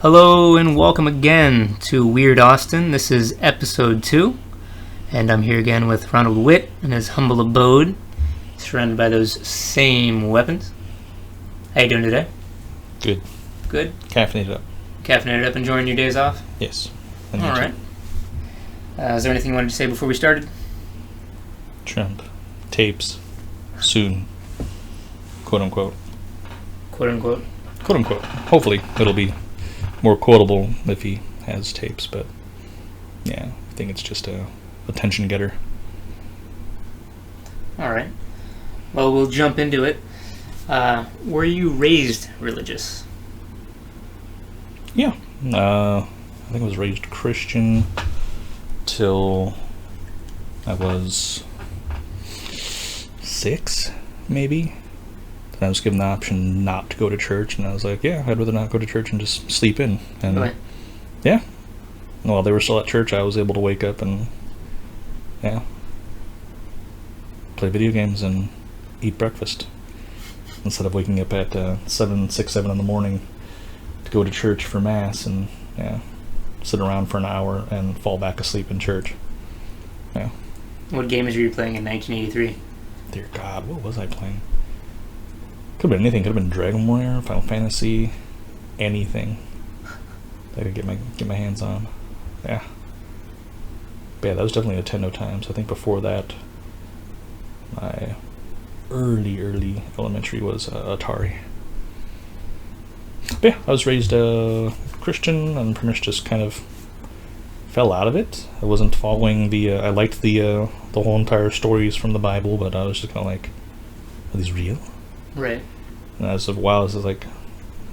Hello and welcome again to Weird Austin. This is episode 2, and I'm here again with Ronald Whitt in his humble abode, surrounded by those same weapons. How you doing today? Good. Good? Caffeinated up. Caffeinated up, enjoying your days off? Yes. Alright. Is there anything you wanted to say before we started? Trump. Tapes. Soon. Quote unquote. Quote unquote. Quote unquote. Hopefully it'll be more quotable if he has tapes, but yeah, I think it's just a attention getter. Alright. Well, we'll jump into it. Were you raised religious? Yeah. I think I was raised Christian till I was 6, maybe. I was given the option not to go to church, and I was like, yeah, I'd rather not go to church and just sleep in. And Really? yeah. While they were still at church, I was able to wake up and, yeah, play video games and eat breakfast. Instead of waking up at 7 in the morning to go to church for Mass and, yeah, sit around for an hour and fall back asleep in church. Yeah. What games were you playing in 1983? Dear God, what was I playing? Could have been anything. Could have been Dragon Warrior, Final Fantasy, anything that I could get my hands on. Yeah. But yeah, that was definitely Nintendo times. I think before that, my early elementary was Atari. But yeah, I was raised Christian and pretty much just kind of fell out of it. I wasn't following the. I liked the whole entire stories from the Bible, but I was just kind of like, are these real? Right. And as of wow, this is like,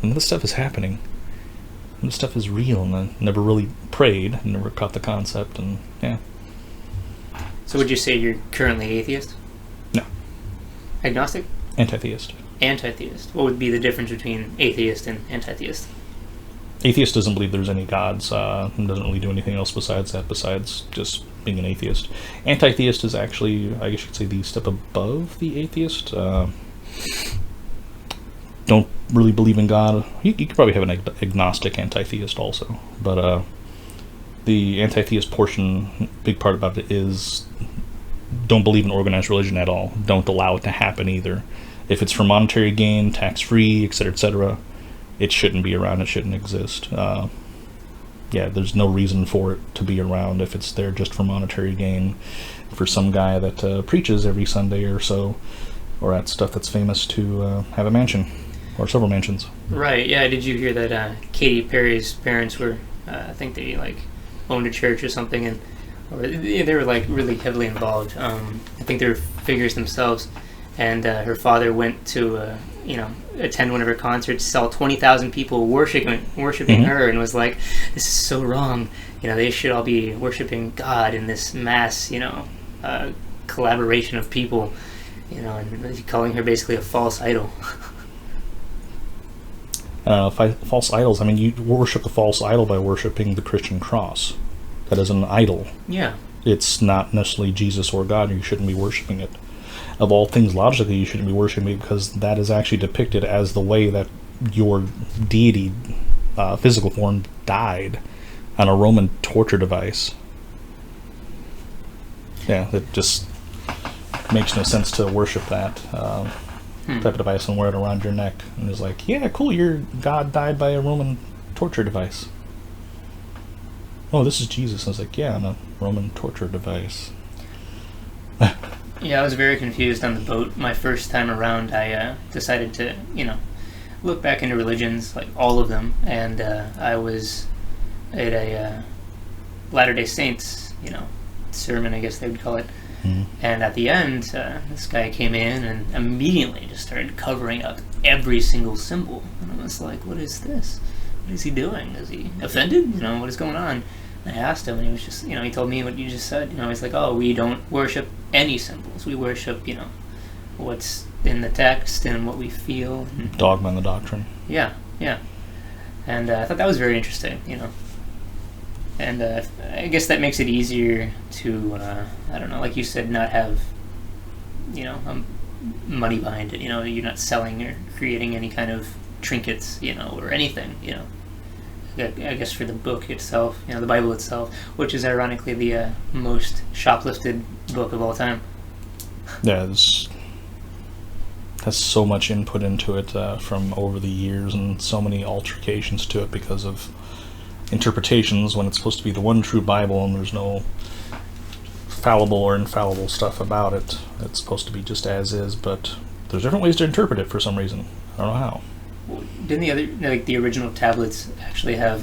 and this stuff is happening. And this stuff is real, and I never really prayed, never caught the concept, and yeah. So would you say you're currently atheist? No. Agnostic? Anti-theist. Anti-theist. What would be the difference between atheist and anti-theist? Atheist doesn't believe there's any gods, and doesn't really do anything else besides that, besides just being an atheist. Anti-theist is actually, I guess you could say, the step above the atheist. Don't really believe in God. You could probably have an agnostic anti-theist also, but the anti-theist portion, big part about it is don't believe in organized religion at all. Don't allow it to happen either. If it's for monetary gain, tax-free, etc., it shouldn't be around. It shouldn't exist. Yeah, there's no reason for it to be around if it's there just for monetary gain. For some guy that preaches every Sunday or so, or at stuff that's famous to have a mansion or several mansions. Right. Yeah. Did you hear that Katy Perry's parents were? I think they owned a church or something, and or they were really heavily involved. I think they were figures themselves, and her father went to attend one of her concerts, saw 20,000 people worshiping Mm-hmm. her, and was like, "This is so wrong. They should all be worshiping God in this mass, collaboration of people." And calling her basically a false idol. False idols. I mean, you worship the false idol by worshiping the Christian cross. That is an idol. Yeah. It's not necessarily Jesus or God. You shouldn't be worshiping it. Of all things, logically, you shouldn't be worshiping it because that is actually depicted as the way that your deity, physical form, died on a Roman torture device. Yeah, it just makes no sense to worship that type of device and wear it around your neck. And it's like, yeah, cool, your God died by a Roman torture device. Oh, this is Jesus. I was like, yeah, on a Roman torture device. Yeah, I was very confused on the boat. My first time around, I decided to, look back into religions, like all of them, and I was at a Latter-day Saints, sermon, I guess they would call it. Mm-hmm. And at the end, this guy came in and immediately just started covering up every single symbol. And I was like, what is this? What is he doing? Is he offended? What is going on? And I asked him, and he was just, he told me what you just said. He's like, oh, we don't worship any symbols. We worship, what's in the text and what we feel. Dogma and the doctrine. Yeah. And I thought that was very interesting, And I guess that makes it easier to, I don't know, like you said, not have, money behind it. You're not selling or creating any kind of trinkets, or anything, I guess for the book itself, the Bible itself, which is ironically the most shoplifted book of all time. Yeah, it has so much input into it from over the years, and so many altercations to it because of interpretations when it's supposed to be the one true Bible, and there's no fallible or infallible stuff about it. It's supposed to be just as is, but there's different ways to interpret it for some reason. I don't know how. Didn't the original tablets actually have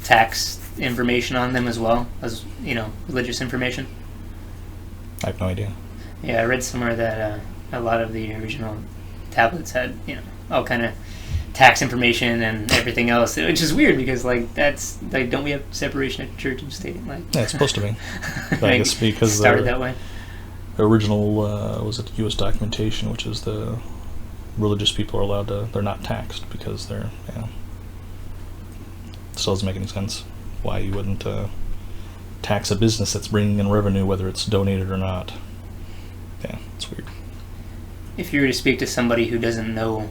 tax information on them as well as religious information? I have no idea. Yeah, I read somewhere that a lot of the original tablets had all kind of tax information and everything else, which is weird because that's don't we have separation of church and state? Yeah, it's supposed to be. I guess because started that way. Original was it U.S. documentation, which is the religious people are allowed to. They're not taxed because they're Still doesn't make any sense why you wouldn't tax a business that's bringing in revenue, whether it's donated or not. Yeah, it's weird. If you were to speak to somebody who doesn't know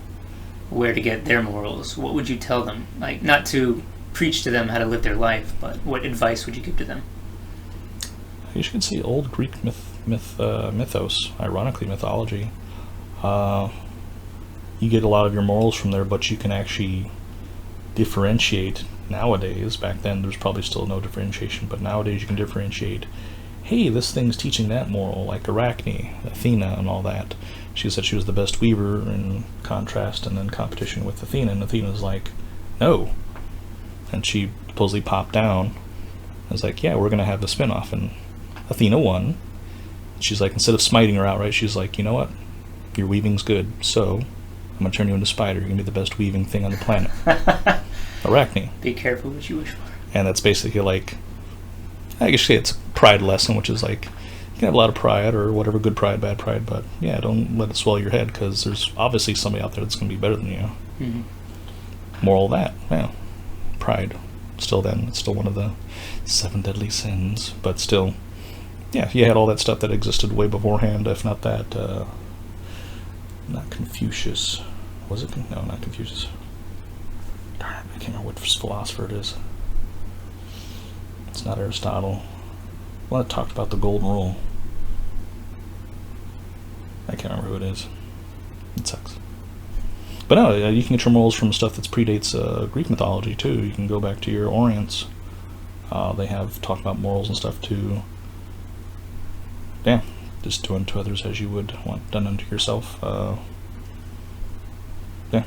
where to get their morals, what would you tell them? Not to preach to them how to live their life, but what advice would you give to them? You should see old Greek mythos, ironically mythology. You get a lot of your morals from there, but you can actually differentiate nowadays. Back then there's probably still no differentiation, but nowadays you can differentiate. Hey, this thing's teaching that moral, like Arachne, Athena, and all that. She said she was the best weaver in contrast and in competition with Athena, and Athena's like, no. And she supposedly popped down and was like, yeah, we're going to have the spin-off. And Athena won. She's like, instead of smiting her outright, she's like, you know what? Your weaving's good, so I'm going to turn you into a spider. You're going to be the best weaving thing on the planet. Arachne. Be careful what you wish for. And that's basically I guess it's a pride lesson, which is you can have a lot of pride or whatever, good pride, bad pride, but yeah, don't let it swell your head because there's obviously somebody out there that's going to be better than you. Mm-hmm. Moral of that, yeah, pride. It's still one of the 7 deadly sins, but still, yeah, you had all that stuff that existed way beforehand, if not that, not Confucius. Was it? No, not Confucius. Darn it, I can't remember what philosopher it is. It's not Aristotle. One that talked about the golden rule. I can't remember who it is. It sucks. But no, you can get your morals from stuff that predates Greek mythology too. You can go back to your Orients. They have talked about morals and stuff too. Yeah, just do unto others as you would want done unto yourself. Yeah,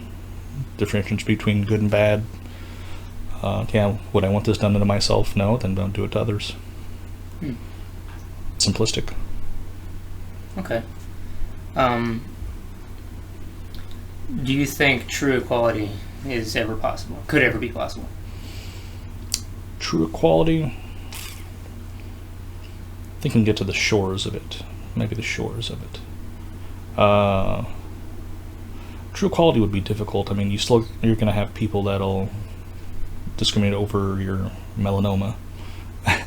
differentiation between good and bad. Would I want this done unto myself? No, then don't do it to others. Simplistic. Okay. Do you think true equality is ever possible? Could ever be possible? True equality? I think we can get to the shores of it. Maybe the shores of it. True equality would be difficult. I mean, you're going to have people that'll discriminate over your melanoma. Did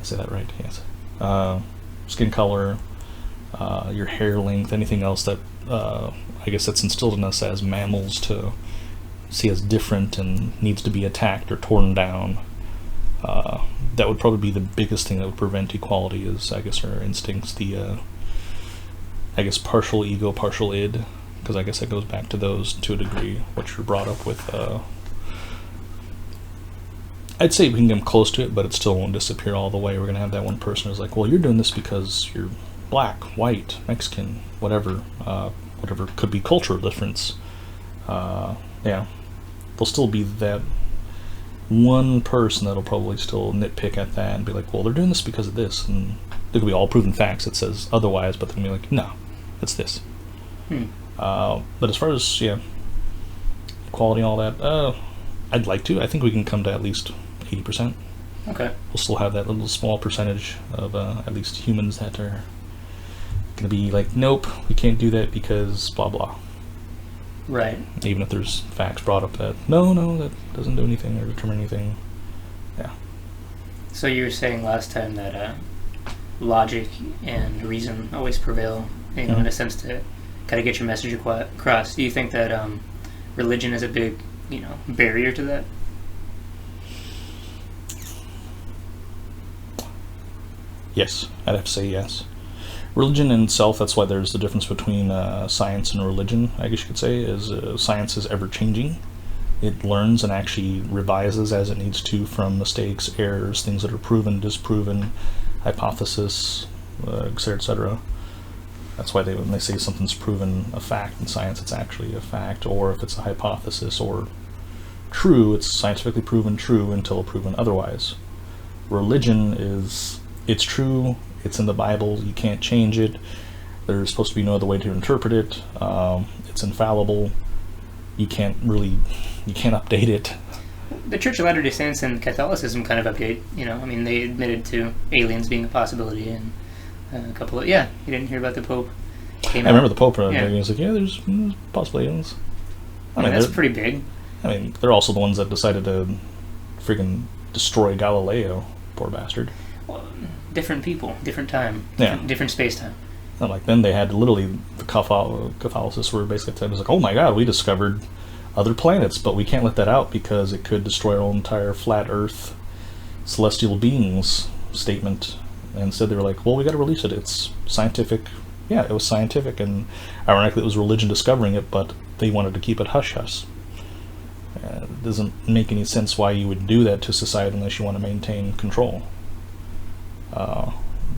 I say that right? Yes. Skin color, your hair length, anything else that I guess that's instilled in us as mammals to see as different and needs to be attacked or torn down. That would probably be the biggest thing that would prevent equality is, I guess, our instincts, the partial ego, partial id, because I guess that goes back to those to a degree, what you're brought up with. I'd say we can get close to it, but it still won't disappear all the way. We're going to have that one person who's like, well, you're doing this because you're black, white, Mexican, whatever could be cultural difference. Yeah, there'll still be that one person that'll probably still nitpick at that and be like, well, they're doing this because of this, and there could be all proven facts that says otherwise, but they'll be like, no, it's this. But as far as equality and all that, I'd like to. I think we can come to at least 80%. Okay. We'll still have that little small percentage of at least humans that are going to be like, nope, we can't do that because blah blah. Right. Even if there's facts brought up that no, that doesn't do anything or determine anything. Yeah. So you were saying last time that logic and reason always prevail, in a sense to kind of get your message across. Do you think that religion is a big, barrier to that? Yes, I'd have to say yes. Religion in itself, that's why there's the difference between science and religion, I guess you could say, is science is ever-changing. It learns and actually revises as it needs to from mistakes, errors, things that are proven, disproven, hypothesis, et cetera, et cetera. That's why when they say something's proven a fact in science, it's actually a fact, or if it's a hypothesis or true, it's scientifically proven true until proven otherwise. Religion is, it's true, it's in the Bible, you can't change it, there's supposed to be no other way to interpret it, it's infallible, you can't update it. The Church of Latter-day Saints and Catholicism kind of update, they admitted to aliens being a possibility, and a couple of, you didn't hear about the Pope? I remember the Pope, he was like, there's possibly aliens. I mean, that's pretty big. I mean, they're also the ones that decided to freaking destroy Galileo, poor bastard. Well, different people, different time, different space-time. And like then they had literally the Catholicists were basically saying, like, oh my god, we discovered other planets, but we can't let that out because it could destroy our entire flat Earth celestial beings statement. And instead they were like, well, we got to release it. It's scientific. Yeah, it was scientific, and ironically it was religion discovering it, but they wanted to keep it hush-hush. It doesn't make any sense why you would do that to society unless you want to maintain control.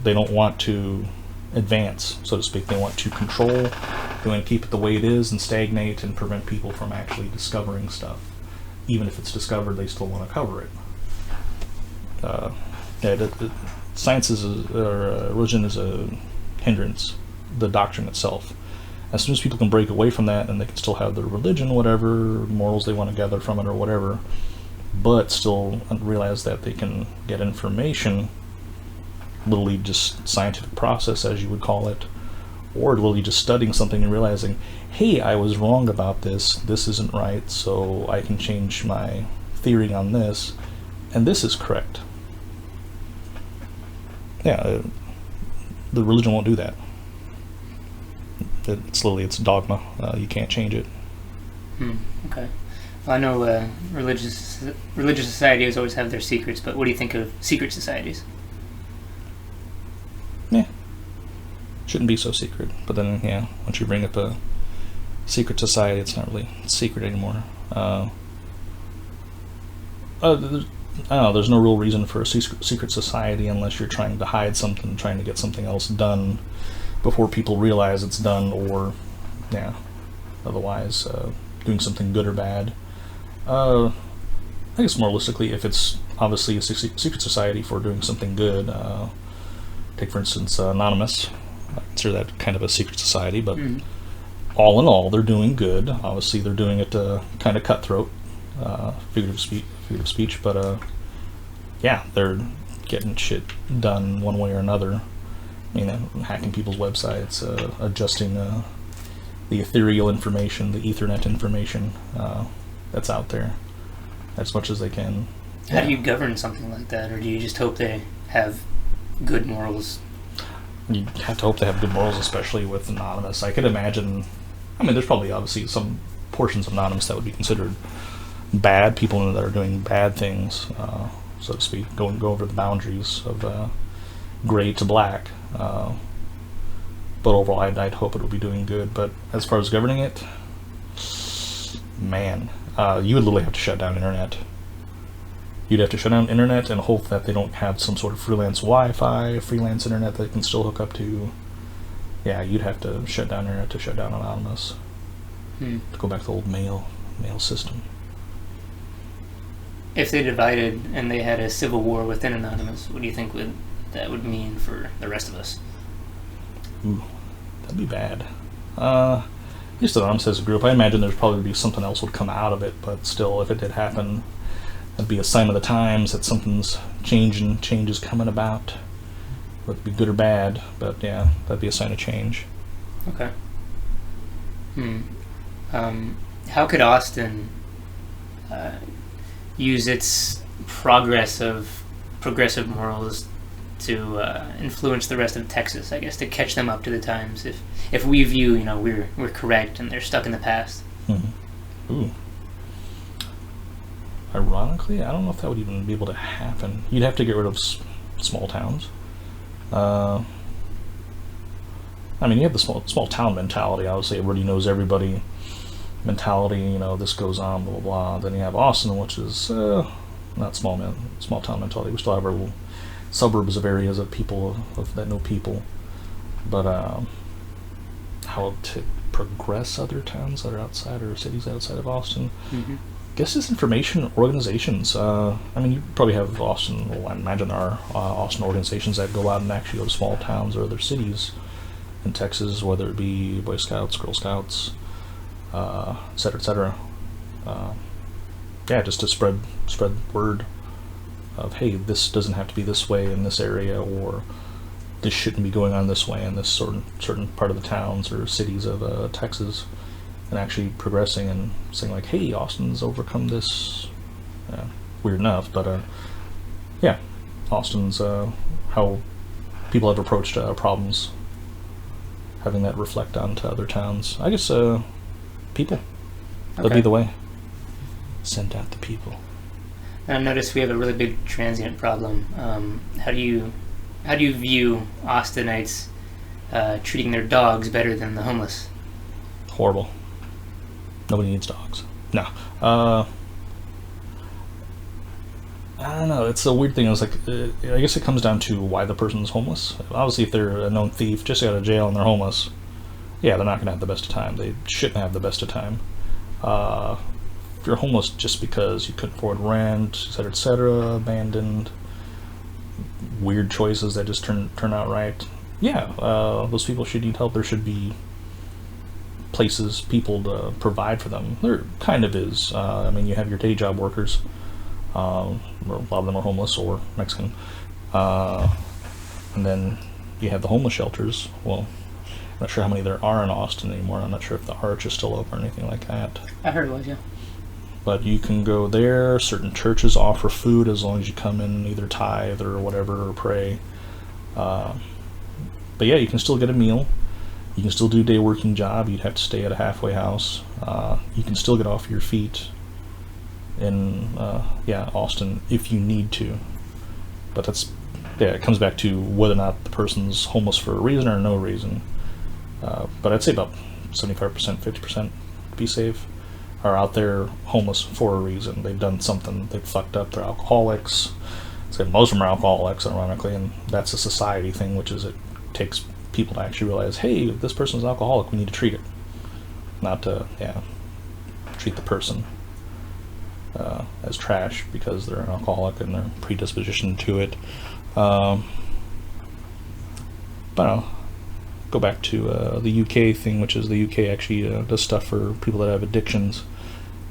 They don't want to advance, so to speak. They want to control. They want to keep it the way it is and stagnate and prevent people from actually discovering stuff. Even if it's discovered, they still want to cover it. Science is religion is a hindrance. The doctrine itself. As soon as people can break away from that and they can still have their religion, whatever morals they want to gather from it or whatever, but still realize that they can get information, literally just scientific process as you would call it, or literally just studying something and realizing, hey, I was wrong about this isn't right, so I can change my theory on this, and this is correct. The religion won't do that. It's dogma. You can't change it. Okay. Well, I know religious societies always have their secrets, but what do you think of secret societies? Shouldn't be so secret. But then, once you bring up a secret society, it's not really secret anymore. I don't know, there's no real reason for a secret society unless you're trying to hide something, trying to get something else done before people realize it's done, or otherwise doing something good or bad. I guess more realistically, if it's obviously a secret society for doing something good, take for instance Anonymous. I consider that kind of a secret society, but all in all, they're doing good. Obviously, they're doing it kind of cutthroat, figurative speech, but they're getting shit done one way or another. Hacking people's websites, adjusting the ethereal information, the Ethernet information that's out there as much as they can. How do you govern something like that, or do you just hope they have good morals? You have to hope they have good morals, especially with Anonymous. I could imagine, there's probably obviously some portions of Anonymous that would be considered bad, people in it that are doing bad things, so to speak, go over the boundaries of gray to black. But overall, I'd hope it would be doing good. But as far as governing it, man, you would literally have to shut down internet. You'd have to shut down internet and hope that they don't have some sort of freelance Wi-Fi, freelance internet that they can still hook up to. Yeah, you'd have to shut down internet to shut down Anonymous. To go back to the old mail system. If they divided and they had a civil war within Anonymous, what do you think that would mean for the rest of us? Ooh, that'd be bad. Just Anonymous as a group, I imagine there'd probably be something else would come out of it, but still, if it did happen, that'd be a sign of the times that something's changing, change is coming about. Whether it be good or bad, but yeah, that'd be a sign of change. Okay. How could Austin use its progressive morals to influence the rest of Texas, I guess, to catch them up to the times? If we view, we're correct and they're stuck in the past. Ooh. Ironically, I don't know if that would even be able to happen. You'd have to get rid of small towns. I mean, you have the small town mentality. Obviously, everybody knows everybody mentality. This goes on, blah blah blah. Then you have Austin, which is not small town mentality. We still have our little suburbs of areas of people that know people, but how to progress other towns that are outside or cities outside of Austin. Mm-hmm. I guess it's information organizations. I mean, you probably have Austin. Well, I imagine there are Austin organizations that go out and actually go to small towns or other cities in Texas, whether it be Boy Scouts, Girl Scouts, et cetera, et cetera. Just to spread word of, hey, this doesn't have to be this way in this area, or this shouldn't be going on this way in this certain part of the towns or cities of Texas, and actually progressing and saying like, hey, Austin's overcome this. Weird enough, but Austin's how people have approached problems, having that reflect onto other towns. I guess people. That'd be the way. Send out the people. I've noticed we have a really big transient problem. How do you view Austinites treating their dogs better than the homeless? Horrible. Nobody needs dogs. No. I don't know. It's a weird thing. It's like, I guess it comes down to why the person's homeless. Obviously, if they're a known thief, just got out of jail and they're homeless, they're not going to have the best of time. They shouldn't have the best of time. If you're homeless just because you couldn't afford rent, et cetera, abandoned, weird choices that just turn out right, those people should need help. There should be places, people to provide for them. There kind of is. I mean, you have your day job workers. A lot of them are homeless or Mexican. And then you have the homeless shelters. Well, I'm not sure how many there are in Austin anymore. I'm not sure if the Arch is still open or anything like that. I heard it was, yeah. But you can go there. Certain churches offer food as long as you come in either tithe or whatever or pray. But you can still get a meal. You can still do a day working job. You'd have to stay at a halfway house. You can still get off your feet in Austin if you need to. But it comes back to whether or not the person's homeless for a reason or no reason. But I'd say about 75%, 50% to be safe are out there homeless for a reason. They've done something. They've fucked up. They're alcoholics. So most of them are alcoholics, ironically, and that's a society thing, which is it takes people to actually realize, hey, if this person's an alcoholic, we need to treat it. Not to, treat the person as trash because they're an alcoholic and their predisposition to it. But I'll go back to the UK thing, which is the UK actually does stuff for people that have addictions,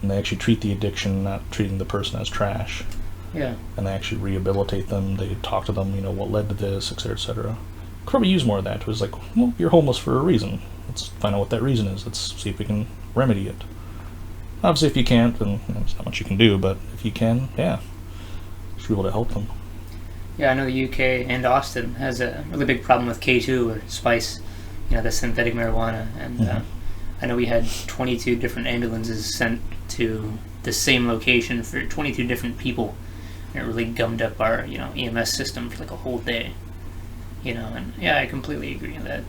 and they actually treat the addiction, not treating the person as trash. Yeah. And they actually rehabilitate them. They talk to them, what led to this, et cetera, et cetera. Could probably use more of that. It was like, well, you're homeless for a reason. Let's find out what that reason is. Let's see if we can remedy it. Obviously, if you can't, then there's not much you can do. But if you can, you should be able to help them. Yeah, I know the UK and Austin has a really big problem with K2 or spice, the synthetic marijuana. And I know we had 22 different ambulances sent to the same location for 22 different people. And it really gummed up our, EMS system for like a whole day. And I completely agree that,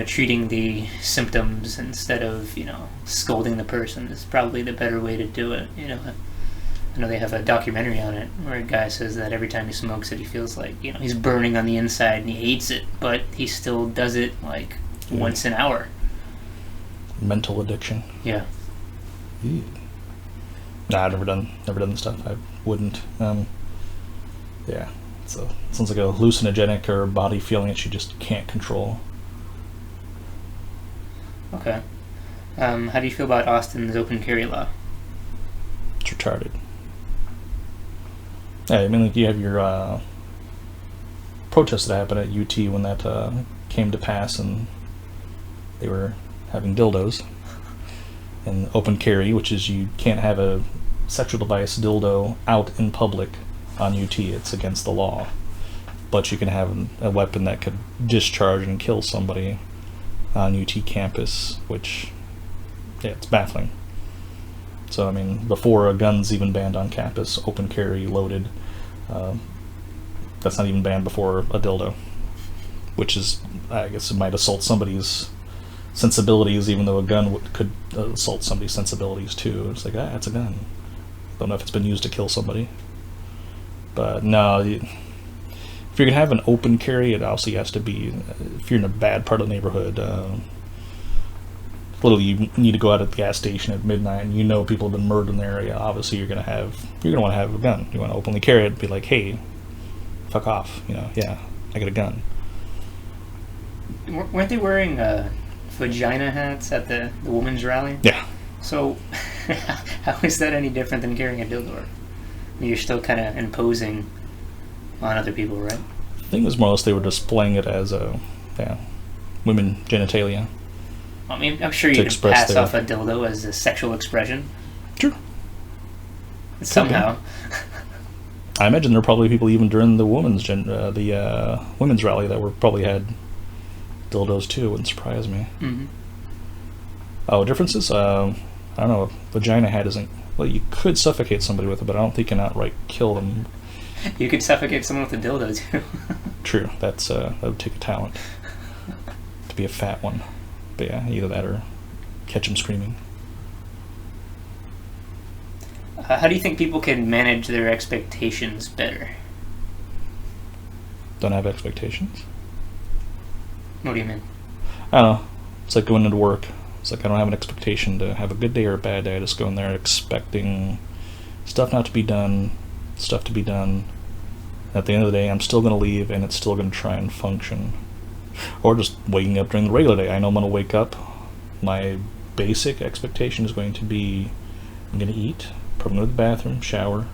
treating the symptoms instead of, scolding the person is probably the better way to do it. I know they have a documentary on it where a guy says that every time he smokes it, he feels like, he's burning on the inside and he hates it, but he still does it like once an hour. Mental addiction. Yeah. Ew. Nah, I've never done the stuff. I wouldn't. So it sounds like a hallucinogenic or body feeling that you just can't control. Okay. How do you feel about Austin's open carry law? It's retarded. Yeah, I mean, like you have your protests that happened at UT when that came to pass, and they were having dildos. And open carry, which is you can't have a sexual device dildo out in public on UT. It's against the law. But you can have a weapon that could discharge and kill somebody on UT campus, which, it's baffling. So, I mean, before a gun's even banned on campus, open carry, loaded, that's not even banned before a dildo. which is, I guess, it might assault somebody's sensibilities, even though a gun could assault somebody's sensibilities too. It's like, it's a gun. Don't know if it's been used to kill somebody. But no, if you're going to have an open carry, it obviously has to be, if you're in a bad part of the neighborhood, literally you need to go out at the gas station at midnight and you know people have been murdered in the area, obviously you're going to want to have a gun. You want to openly carry it and be like, hey, fuck off, yeah, I got a gun. Weren't they wearing vagina hats at the women's rally? Yeah. So how is that any different than carrying a dildo? You're still kind of imposing on other people, right? I think it was more or less they were displaying it as women genitalia. I mean, I'm sure you could pass off a dildo as a sexual expression. Sure. Somehow. I imagine there were probably people even during the women's rally that were probably had dildos too. It wouldn't surprise me. Mm-hmm. Oh, differences? I don't know. Vagina hat isn't. Well, you could suffocate somebody with it, but I don't think you can outright kill them. You could suffocate someone with a dildo too. True. That would take a talent to be a fat one. But yeah, either that or catch them screaming. How do you think people can manage their expectations better? Don't have expectations? What do you mean? I don't know. It's like going into work. It's like I don't have an expectation to have a good day or a bad day. I just go in there expecting stuff not to be done, stuff to be done. At the end of the day, I'm still going to leave, and it's still going to try and function. Or just waking up during the regular day. I know I'm going to wake up. My basic expectation is going to be I'm going to eat, probably go to the bathroom, shower,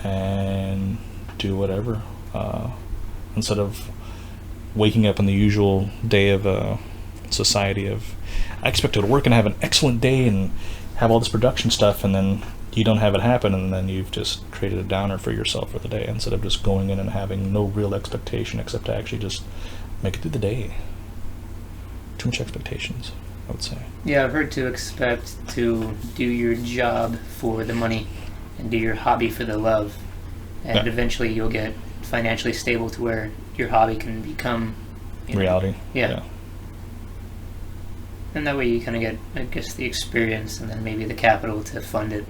and do whatever. Instead of waking up in the usual day of society of I expect to work and have an excellent day and have all this production stuff, and then you don't have it happen, and then you've just created a downer for yourself for the day instead of just going in and having no real expectation except to actually just make it through the day. Too much expectations, I would say. Yeah, I've heard to expect to do your job for the money and do your hobby for the love, and eventually you'll get financially stable to where your hobby can become reality. Yeah. And that way you kind of get, I guess, the experience and then maybe the capital to fund it,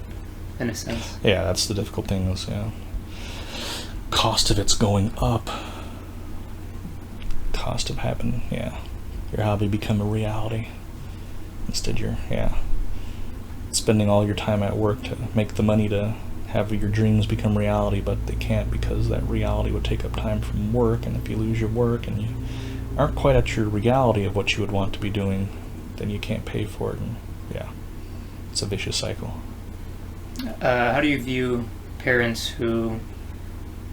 in a sense. Yeah, that's the difficult thing is, cost of it's going up. Cost of having, your hobby become a reality. Instead you're, spending all your time at work to make the money to have your dreams become reality, but they can't because that reality would take up time from work, and if you lose your work and you aren't quite at your reality of what you would want to be doing, then you can't pay for it, and it's a vicious cycle. How do you view parents who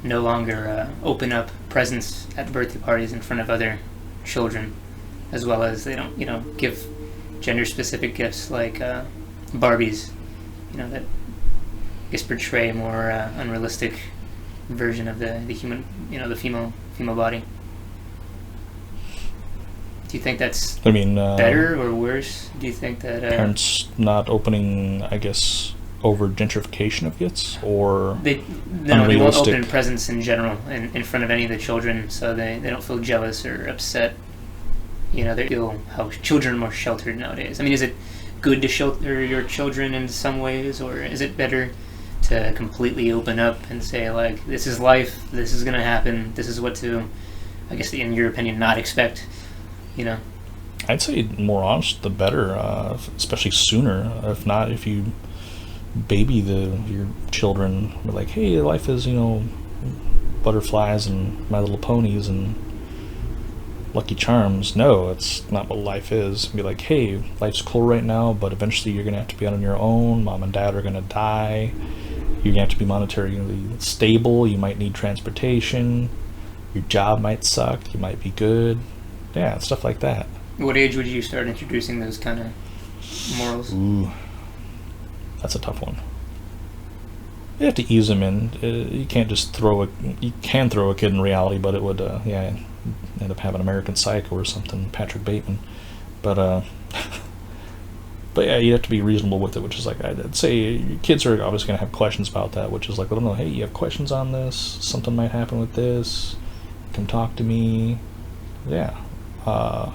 no longer open up presents at birthday parties in front of other children, as well as they don't, give gender-specific gifts like Barbies, that I guess portray a more unrealistic version of the human, the female body? Do you think that's better or worse? Do you think that parents not opening, I guess, over gentrification of gifts, or they won't open presents in general in front of any of the children, so they don't feel jealous or upset. They feel how children are more sheltered nowadays. I mean, is it good to shelter your children in some ways, or is it better to completely open up and say, like, this is life, this is going to happen, this is what to, I guess, in your opinion, not expect? I'd say more honest, the better, especially sooner. If not, if you baby your children, be like, hey, life is, butterflies and My Little Ponies and Lucky Charms. No, it's not what life is. Be like, hey, life's cool right now, but eventually you're going to have to be on your own. Mom and dad are going to die. You're going to have to be monetarily stable. You might need transportation. Your job might suck. You might be good. Yeah, stuff like that. What age would you start introducing those kind of morals? Ooh, that's a tough one. You have to ease them in. You can't just you can throw a kid in reality, but it would, end up having American Psycho or something, Patrick Bateman. But yeah, you have to be reasonable with it, which is like, I'd say kids are obviously going to have questions about that, which is like, let them know, hey, you have questions on this? Something might happen with this. Come talk to me. Yeah. But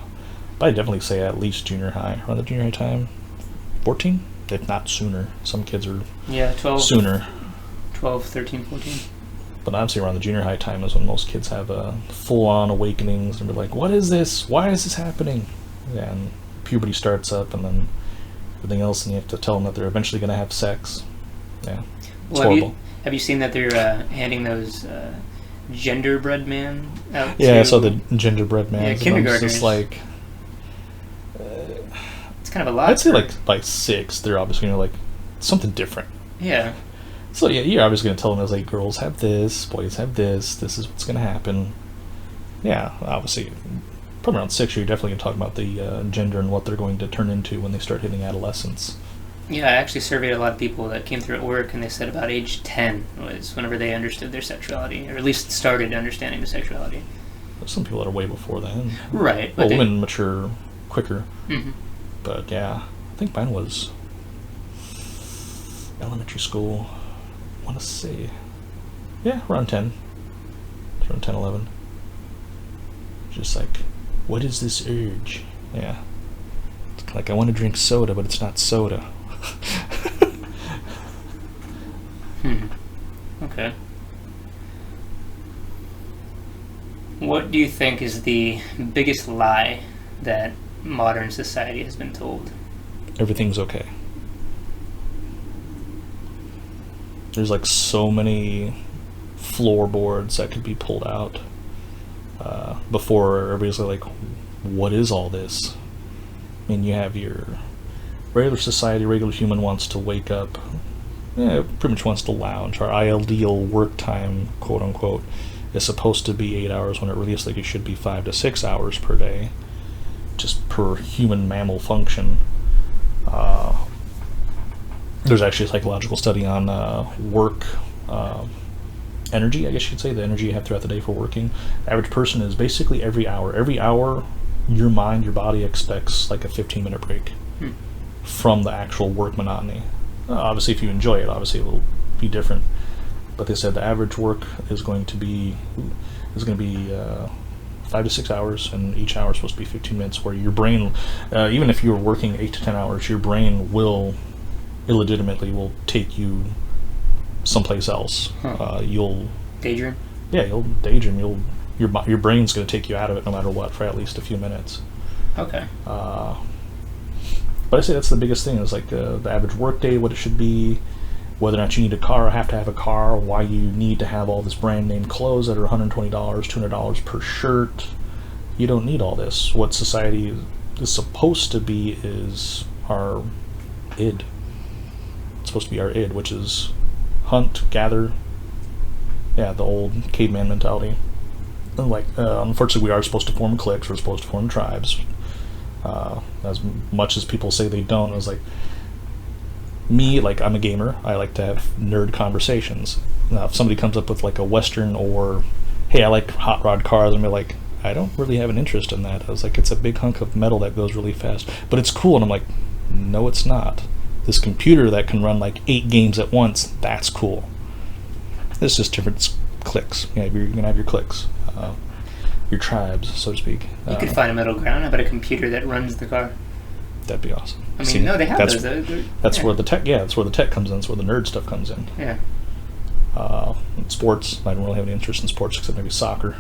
I'd definitely say at least junior high. Around the junior high time, 14? If not sooner. Some kids are 12. sooner. 12, 13, 14. But obviously around the junior high time is when most kids have full-on awakenings and be like, what is this? Why is this happening? Yeah, and puberty starts up and then everything else, and you have to tell them that they're eventually going to have sex. Yeah, it's horrible. Have you seen that they're handing those genderbread man out Yeah, to... I saw the gingerbread man. Yeah, kindergartners. Just like... it's kind of a lot. I'd say like by 6, they're obviously going to like something different. Yeah. So yeah, you're obviously going to tell them, as like, girls have this, boys have this is what's going to happen. Yeah, obviously, probably around 6, you're definitely going to talk about the gender and what they're going to turn into when they start hitting adolescence. Yeah, I actually surveyed a lot of people that came through at work, and they said about age 10 was whenever they understood their sexuality, or at least started understanding the sexuality. There's some people that are way before then. Right. Well, women mature quicker. Mm-hmm. But yeah, I think mine was elementary school. I want to say, yeah, around 10. Around 10, 11. Just like, what is this urge? Yeah. It's like, I want to drink soda, but it's not soda. Okay. What do you think is the biggest lie that modern society has been told? Everything's okay. There's like so many floorboards that could be pulled out before everybody's like, what is all this? I mean, you have your regular society, regular human wants to wake up, pretty much wants to lounge. Our ideal work time, quote unquote, is supposed to be 8 hours when it really is like it should be 5 to 6 hours per day, just per human mammal function. There's actually a psychological study on work energy, I guess you could say, the energy you have throughout the day for working. The average person is basically every hour, your mind, your body expects like a 15-minute break from the actual work monotony. Obviously, if you enjoy it, obviously it will be different. But they said the average work is going to be 5 to 6 hours, and each hour is supposed to be 15 minutes, where your brain, even if you're working 8 to 10 hours, your brain will illegitimately will take you someplace else. You'll daydream. Yeah, you'll daydream. Your brain's going to take you out of it no matter what for at least a few minutes. Okay. But I say that's the biggest thing, is like the average work day, what it should be, whether or not you need a car or have to have a car, why you need to have all this brand name clothes that are $120, $200 per shirt. You don't need all this. What society is supposed to be is our id. It's supposed to be our id, which is hunt, gather. Yeah, the old caveman mentality. And like, unfortunately, we are supposed to form cliques. We're supposed to form tribes. As much as people say they don't, I was like, me, like, I'm a gamer. I like to have nerd conversations. Now, if somebody comes up with like a Western, or, hey, I like hot rod cars, I'm like, I don't really have an interest in that. I was like, it's a big hunk of metal that goes really fast, but it's cool. And I'm like, no, it's not. This computer that can run like 8 games at once, that's cool. It's just different cliques. Yeah, you're gonna have your cliques, your tribes, so to speak. You could find a middle ground. How about a computer that runs the car? That'd be awesome. I mean, no, they have those. That's where the tech. Yeah, that's where the tech comes in. That's where the nerd stuff comes in. Yeah. Sports. I don't really have any interest in sports except maybe soccer.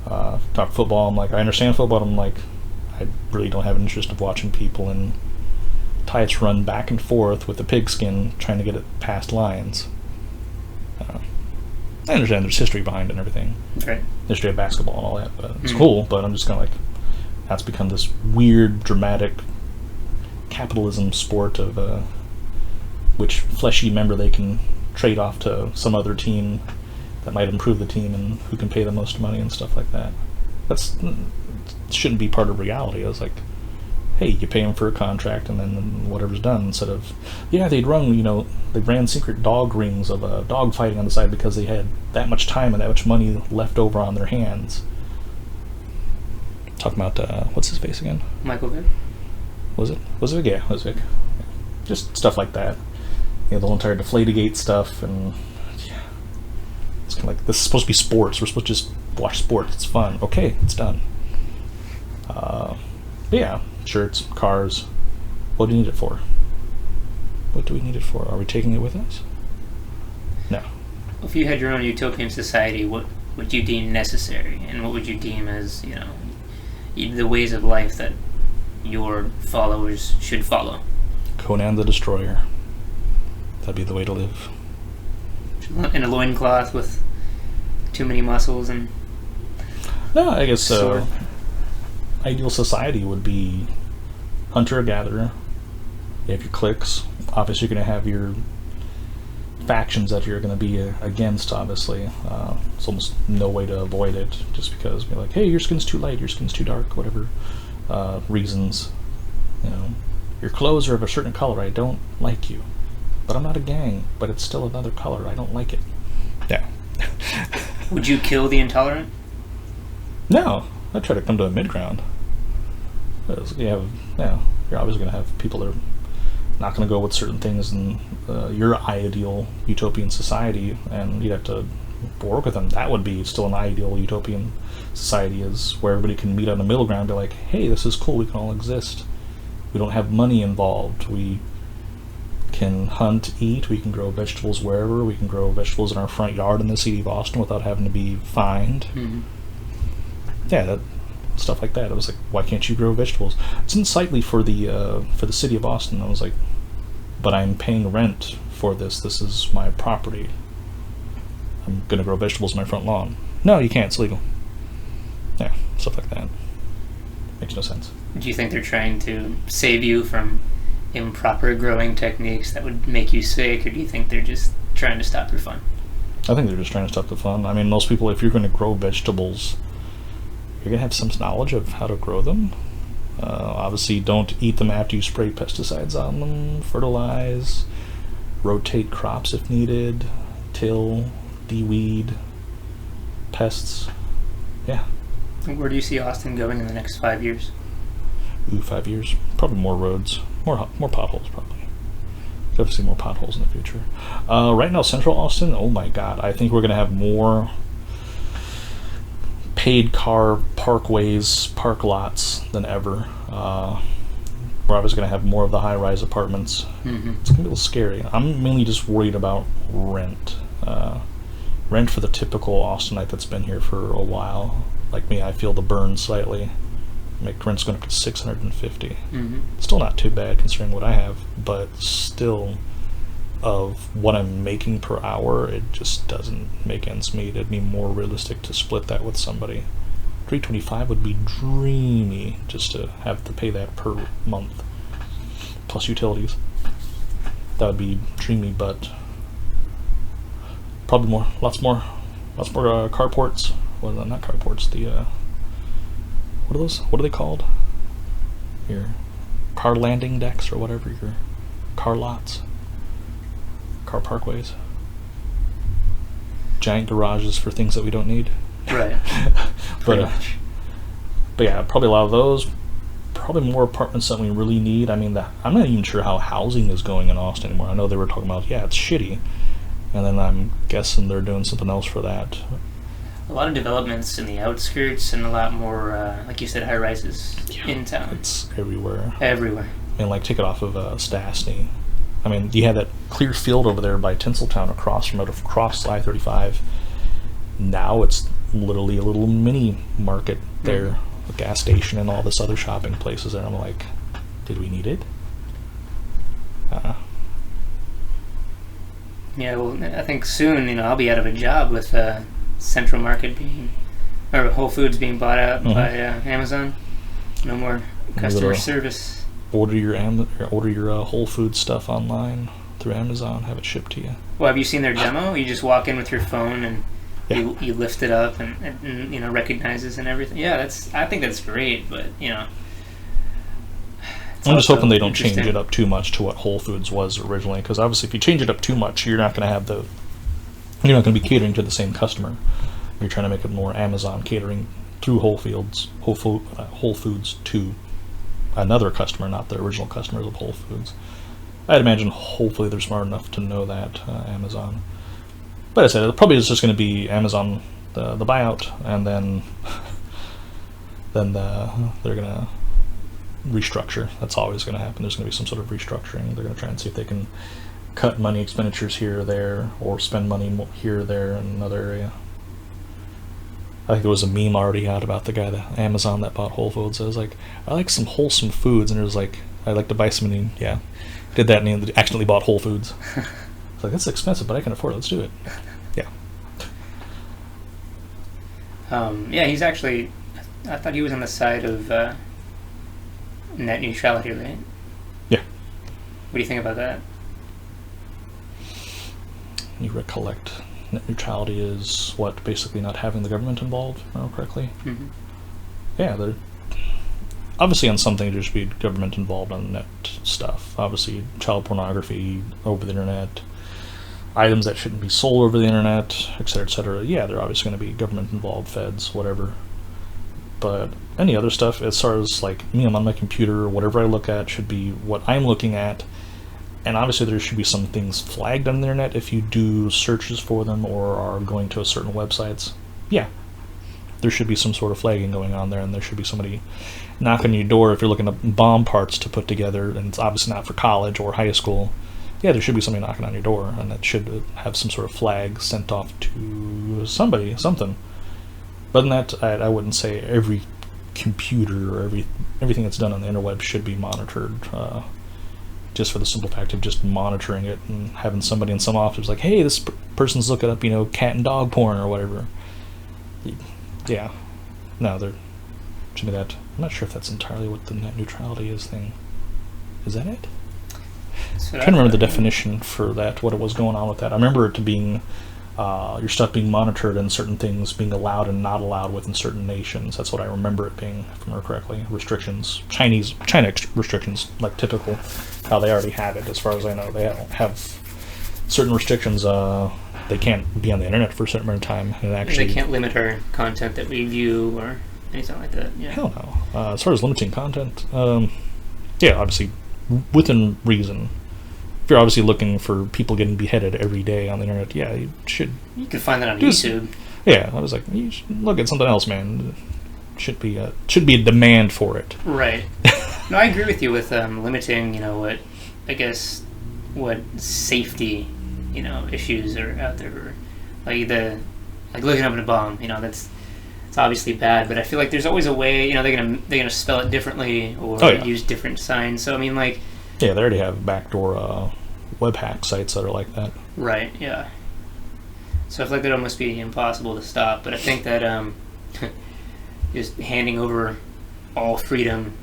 Talk football. I'm like, I understand football. But I'm like, I really don't have an interest of watching people in tights run back and forth with a pigskin trying to get it past lines. I understand there's history behind it and everything. Right. History of basketball and all that. But it's cool. But I'm just kind of like, that's become this weird, dramatic capitalism sport of which fleshy member they can trade off to some other team that might improve the team, and who can pay the most money and stuff like that. That's shouldn't be part of reality. I was like, hey, you pay them for a contract, and then whatever's done, instead of, yeah, they ran secret dog rings of dog fighting on the side because they had that much time and that much money left over on their hands. Talking about what's his face again? Michael Vick. Was it Vic? Yeah, it was Vic. Yeah. Just stuff like that. The whole entire Deflategate stuff, and yeah, it's kind of like, this is supposed to be sports. We're supposed to just watch sports. It's fun. Okay, it's done. But yeah, shirts, cars. What do you need it for? What do we need it for? Are we taking it with us? No. If you had your own utopian society, what would you deem necessary, and what would you deem as, the ways of life that your followers should follow? Conan the Destroyer. That'd be the way to live. In a loincloth with too many muscles and... No, I guess ideal society would be hunter-gatherer. You have your cliques. Obviously, you're going to have your factions that you're going to be against, obviously. It's almost no way to avoid it, just because you're like, hey, your skin's too light, your skin's too dark, whatever reasons. Your clothes are of a certain color, I don't like you. But I'm not a gang, but it's still another color, I don't like it. Yeah. Would you kill the intolerant? No, I'd try to come to a mid-ground. You're always going to have people that are not going to go with certain things in your ideal utopian society, and you'd have to work with them. That would be still an ideal utopian society, is where everybody can meet on the middle ground and be like, hey, this is cool, we can all exist. We don't have money involved. We can hunt, eat, we can grow vegetables wherever, we can grow vegetables in our front yard in the city of Austin without having to be fined. Mm-hmm. Yeah, stuff like that. I was like, why can't you grow vegetables? It's unsightly for the city of Austin. I was like, but I'm paying rent for this. This is my property. I'm going to grow vegetables in my front lawn. No, you can't. It's legal. Yeah, stuff like that. Makes no sense. Do you think they're trying to save you from improper growing techniques that would make you sick, or do you think they're just trying to stop your fun? I think they're just trying to stop the fun. I mean, most people, if you're going to grow vegetables, you're going to have some knowledge of how to grow them. Obviously, don't eat them after you spray pesticides on them, fertilize, rotate crops if needed, till, de-weed, pests. Yeah. Where do you see Austin going in the next 5 years? 5 years. Probably more roads. More potholes, probably. Definitely see more potholes in the future. Right now, Central Austin, oh my god, I think we're going to have more paid car parkways, park lots than ever. We're obviously going to have more of the high-rise apartments. Mm-hmm. It's going to be a little scary. I'm mainly just worried about rent. Rent for the typical Austinite that's been here for a while. Like me, I feel the burn slightly. My rent's going up to $650. Mm-hmm. Still not too bad considering what I have, but still, of what I'm making per hour, it just doesn't make ends meet. It'd be more realistic to split that with somebody. $325 would be dreamy, just to have to pay that per month, plus utilities. That would be dreamy, but probably lots more carports. Well, not carports. What are those? What are they called? Your car landing decks or whatever. Your car lots, car parkways, giant garages for things that we don't need. Right. but yeah, probably a lot of those. Probably more apartments than we really need. I mean, I'm not even sure how housing is going in Austin anymore. I know they were talking about, it's shitty, and then I'm guessing they're doing something else for that. A lot of developments in the outskirts and a lot more, like you said, high-rises in town. It's everywhere. Everywhere. I mean, like, take it off of Stastny. I mean, you had that clear field over there by Tinseltown across I-35. Now it's literally a little mini market there, a gas station and all this other shopping places there. I'm like, did we need it? Yeah, well, I think soon, I'll be out of a job with Central Market or Whole Foods being bought out by Amazon. No more customer service. Order your Whole Foods stuff online through Amazon, have it shipped to you. Well, have you seen their demo? You just walk in with your phone and you lift it up and recognizes and everything. Yeah, I think that's great, but I'm just hoping they don't change it up too much to what Whole Foods was originally, because obviously if you change it up too much, you're not going to be catering to the same customer. You're trying to make it more Amazon catering through Whole Foods to another customer, not the original customers of Whole Foods. I'd imagine hopefully they're smart enough to know that, Amazon. But I said, it probably is just going to be Amazon, the buyout, and then then they're going to restructure. That's always going to happen. There's going to be some sort of restructuring. They're going to try and see if they can cut money expenditures here or there, or spend money here or there in another area. I think there was a meme already out about the guy at Amazon that bought Whole Foods. I was like, I like some wholesome foods, and it was like, I like to buy some, and he, did that, and he accidentally bought Whole Foods. It's like, that's expensive, but I can afford it. Let's do it. Yeah. He's actually, I thought he was on the side of net neutrality, right? Yeah. What do you think about that? You recollect net neutrality is what, basically not having the government involved, if I remember correctly? Mm-hmm. Yeah, they're obviously on something there should be government involved on net stuff. Obviously, child pornography over the internet, items that shouldn't be sold over the internet, etc., etc. Yeah, they're obviously going to be government involved, feds, whatever. But any other stuff, as far as like me, I'm on my computer, whatever I look at should be what I'm looking at. And obviously there should be some things flagged on the internet if you do searches for them or are going to certain websites. Yeah, there should be some sort of flagging going on there, and there should be somebody knocking on your door if you're looking at bomb parts to put together, and it's obviously not for college or high school. Yeah, there should be somebody knocking on your door, and that should have some sort of flag sent off to somebody, something. But than that, I wouldn't say every computer or everything that's done on the interweb should be monitored. Just for the simple fact of just monitoring it and having somebody in some office like, hey, this person's looking up, cat and dog porn or whatever. Yeah. No, there should be that. I'm not sure if that's entirely what the net neutrality is thing. Is that it? I'm trying to remember the definition for that, what it was going on with that. I remember it to being your stuff being monitored and certain things being allowed and not allowed within certain nations. That's what I remember it being, if I remember correctly. Restrictions, China restrictions, like typical, how they already have it. As far as I know, they have certain restrictions. They can't be on the internet for a certain amount of time, and actually they can't limit our content that we view or anything like that. Yeah. Hell no. As far as limiting content, yeah, obviously within reason. If you're obviously looking for people getting beheaded every day on the internet, yeah, you should. You can find that on YouTube. Yeah, I was like, you should look at something else, man. Should be a demand for it. Right. No, I agree with you with limiting. What safety, issues are out there. Like looking up at a bomb. It's obviously bad, but I feel like there's always a way. They're gonna spell it differently or use different signs. So I mean, like. Yeah, they already have backdoor web hack sites that are like that. Right, yeah. So I feel like that'd almost be impossible to stop, but I think that just handing over all freedom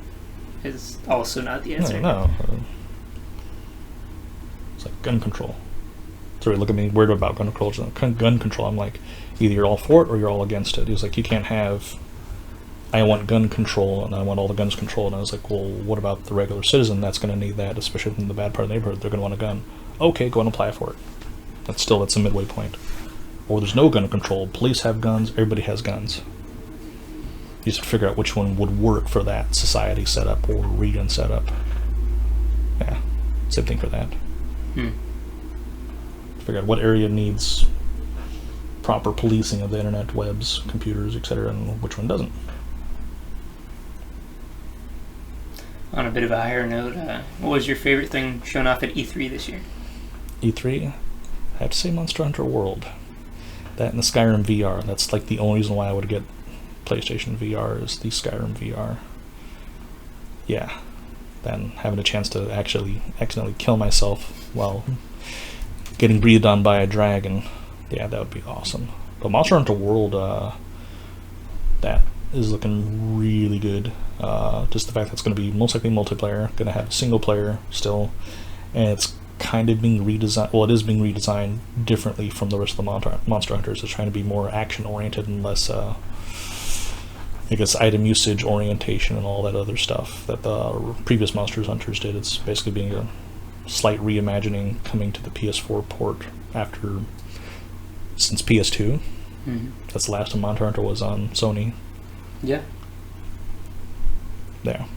is also not the answer. No. It's like gun control. So look at me weird about gun control. I'm like, either you're all for it or you're all against it. He's like, you can't have... I want gun control, and I want all the guns controlled. And I was like, well, what about the regular citizen that's going to need that, especially in the bad part of the neighborhood? They're going to want a gun. Okay, go and apply for it. That's a midway point. Or there's no gun control. Police have guns. Everybody has guns. You just figure out which one would work for that society setup or region setup. Yeah, same thing for that. Figure out what area needs proper policing of the internet, webs, computers, etc., and which one doesn't. On a bit of a higher note, what was your favorite thing shown off at E3 this year? E3? I have to say Monster Hunter World. That and the Skyrim VR. That's like the only reason why I would get PlayStation VR is the Skyrim VR. Yeah. Then having a chance to actually accidentally kill myself while getting breathed on by a dragon. Yeah, that would be awesome. But Monster Hunter World, that is looking really good. Just the fact that it's going to be most likely multiplayer, going to have a single player still, and it's kind of being redesigned. Well, it is being redesigned differently from the rest of the Monster Hunters. It's trying to be more action oriented and less, I guess, item usage orientation and all that other stuff that the previous Monster Hunters did. It's basically being a slight reimagining coming to the PS4 port since PS2. Mm-hmm. That's the last time Monster Hunter was on Sony. Yeah. There.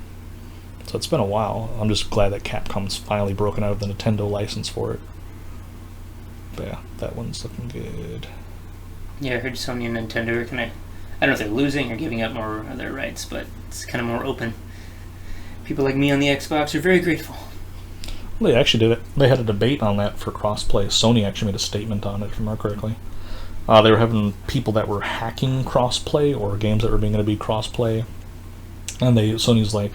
So it's been a while. I'm just glad that Capcom's finally broken out of the Nintendo license for it. But yeah, that one's looking good. Yeah, I heard Sony and Nintendo are kind of I don't know if they're losing or giving up more of their rights, but it's kind of more open. People like me on the Xbox are very grateful. They actually did it. They had a debate on that for crossplay. Sony actually made a statement on it, if I remember correctly. They were having people that were hacking crossplay or games that were being going to be crossplay, and Sony's like,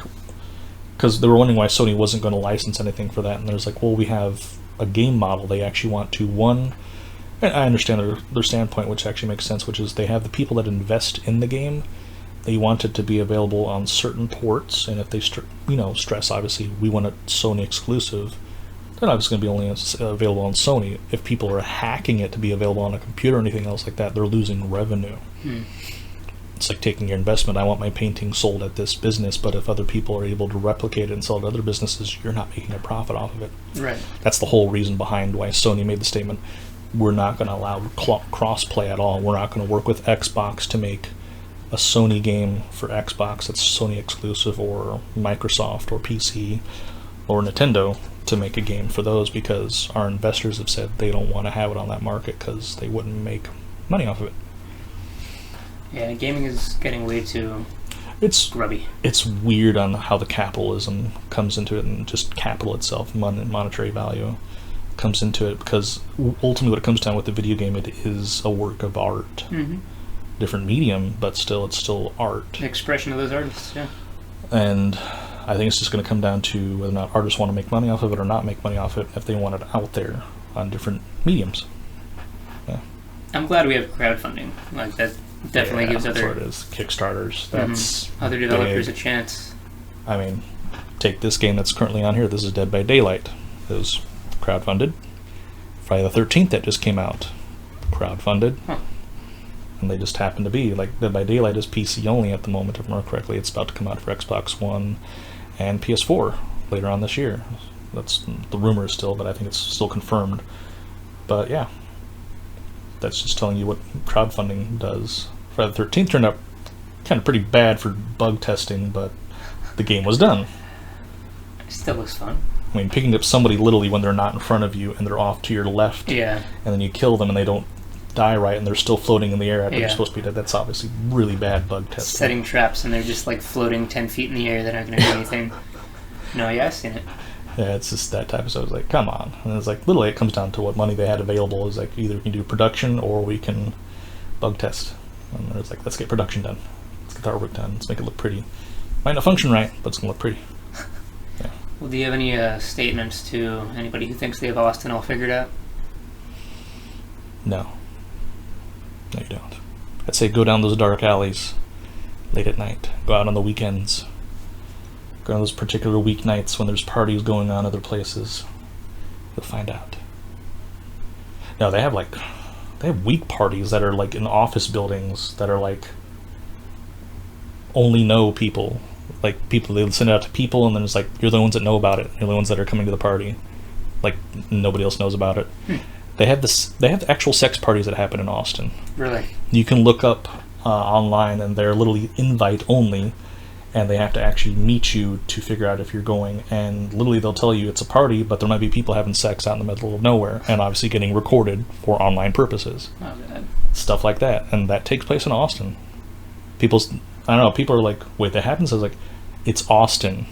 because they were wondering why Sony wasn't going to license anything for that, and there's like, well, we have a game model. They actually want to, one, and I understand their standpoint, which actually makes sense, which is they have the people that invest in the game. They want it to be available on certain ports, and if they stress, obviously, we want a Sony exclusive, then obviously going to be only available on Sony. If people are hacking it to be available on a computer or anything else like that, they're losing revenue. It's like taking your investment. I want my painting sold at this business, but if other people are able to replicate it and sell it to other businesses, you're not making a profit off of it. Right. That's the whole reason behind why Sony made the statement, we're not going to allow cross-play at all. We're not going to work with Xbox to make a Sony game for Xbox that's Sony exclusive, or Microsoft or PC or Nintendo to make a game for those, because our investors have said they don't want to have it on that market because they wouldn't make money off of it. Yeah, gaming is getting way too grubby. It's weird on how the capitalism comes into it, and just capital itself, monetary value comes into it, because ultimately what it comes down with the video game, it is a work of art. Different medium, but it's still art. The expression of those artists, yeah. And I think it's just going to come down to whether or not artists want to make money off of it or not make money off it, if they want it out there on different mediums. Yeah. I'm glad we have crowdfunding. Like, that definitely gives that's other... what it is. Kickstarters. That's other developers a chance. I mean, take this game that's currently on here. This is Dead by Daylight. It was crowdfunded. Friday the 13th that just came out. Crowdfunded. Huh. And they just happen to be, like, Dead by Daylight is PC only at the moment, if I remember correctly. It's about to come out for Xbox One and PS4 later on this year. That's the rumor is still, but I think it's still confirmed. But yeah, that's just telling you what crowdfunding does. Friday the 13th turned out kind of pretty bad for bug testing, but the game was done. It still looks fun. I mean, picking up somebody literally when they're not in front of you and they're off to your left, and then you kill them and they don't die right and they're still floating in the air after they're supposed to be dead. That's obviously really bad bug testing. Setting traps and they're just like floating 10 feet in the air that aren't going to do anything. No, yeah, I've seen it. Yeah, it's just that type of stuff. It's like, come on. And it's like, literally, it comes down to what money they had available. Is like, either we can do production or we can bug test. And it's like, let's get production done. Let's get the artwork done. Let's make it look pretty. Might not function right, but it's going to look pretty. Yeah. Well, do you have any statements to anybody who thinks they have Austin all figured out? No. No, you don't. I'd say go down those dark alleys late at night. Go out on the weekends. Go on those particular weeknights when there's parties going on other places. You'll find out. No, they have week parties that are like in office buildings that are like only know people. Like people, they send it out to people, and then it's like you're the ones that know about it. You're the ones that are coming to the party. Like nobody else knows about it. They have actual sex parties that happen in Austin. Really? You can look up online, and they're literally invite only, and they have to actually meet you to figure out if you're going. And literally, they'll tell you it's a party, but there might be people having sex out in the middle of nowhere, and obviously getting recorded for online purposes. Oh, God. Stuff like that, and that takes place in Austin. People are like, wait, that happens? I was like, it's Austin.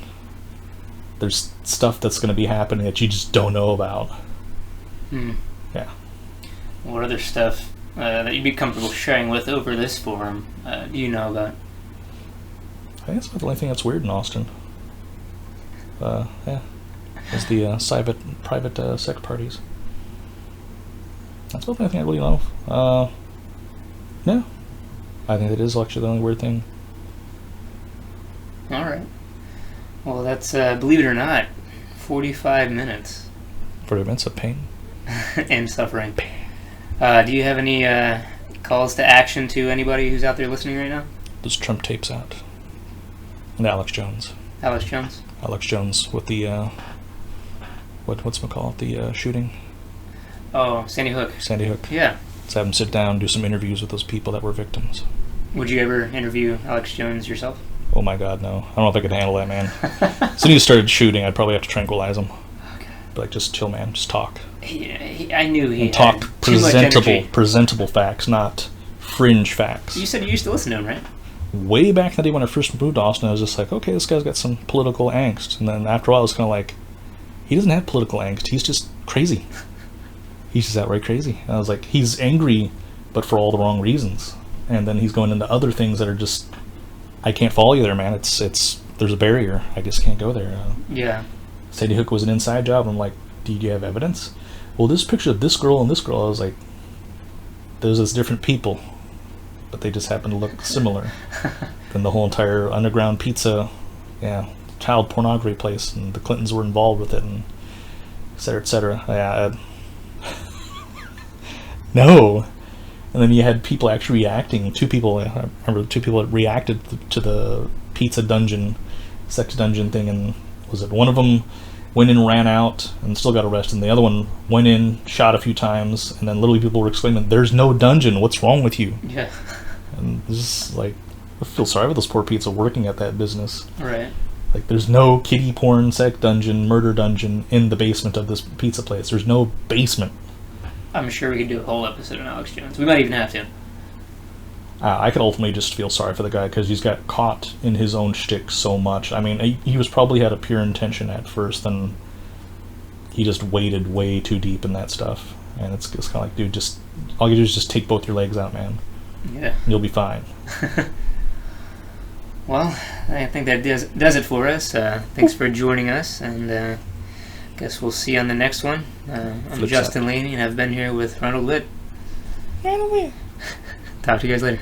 There's stuff that's going to be happening that you just don't know about. Yeah. What other stuff that you'd be comfortable sharing with over this forum do you know about? I think that's about the only thing that's weird in Austin. Yeah. Is the private sex parties. That's about the only thing I really know. No. I think that is actually the only weird thing. Alright. Well, that's, believe it or not, 45 minutes. 45 minutes of pain. And suffering. Do you have any calls to action to anybody who's out there listening right now? Those Trump tapes out. And Alex Jones. Alex Jones? Alex Jones with the, what's it called? The shooting? Oh, Sandy Hook. Sandy Hook. Yeah. Let's have him sit down, do some interviews with those people that were victims. Would you ever interview Alex Jones yourself? Oh my God, no. I don't know if I could handle that, man. As soon as he started shooting, I'd probably have to tranquilize him. Okay. But like, just chill, man. Just talk. I knew he and talk had too much energy. presentable facts, not fringe facts. You said you used to listen to him, right? Way back in the day when I first moved to Austin, I was just like, okay, this guy's got some political angst. And then after a while, I was kind of like, he doesn't have political angst. He's just crazy. He's just outright crazy. And I was like, he's angry, but for all the wrong reasons. And then he's going into other things that are just, I can't follow you there, man. It's there's a barrier. I just can't go there. Yeah. Sandy Hook was an inside job. I'm like, do you have evidence? Well, this picture of this girl and this girl, I was like, those are different people, but they just happen to look similar. Then the whole entire underground pizza, child pornography place, and the Clintons were involved with it, and et cetera, et cetera. Yeah, no. And then you had people actually reacting. I remember 2 people that reacted to the pizza dungeon, sex dungeon thing, and was it one of them went in, ran out, and still got arrested, and the other one went in, shot a few times, and then literally people were exclaiming, "There's no dungeon, what's wrong with you?" Yeah. And this is like, I feel sorry for those poor pizza working at that business. Right. Like, there's no kiddie porn, sex dungeon, murder dungeon in the basement of this pizza place. There's no basement. I'm sure we could do a whole episode on Alex Jones. We might even have to. I could ultimately just feel sorry for the guy because he's got caught in his own shtick so much. I mean, he was probably had a pure intention at first, and he just waded way too deep in that stuff. And it's kind of like, dude, just all you do is just take both your legs out, man. Yeah. You'll be fine. Well, I think that does it for us. Thanks for joining us, and guess we'll see you on the next one. I'm Justin Laney, and I've been here with Ronald Whitt. Talk to you guys later.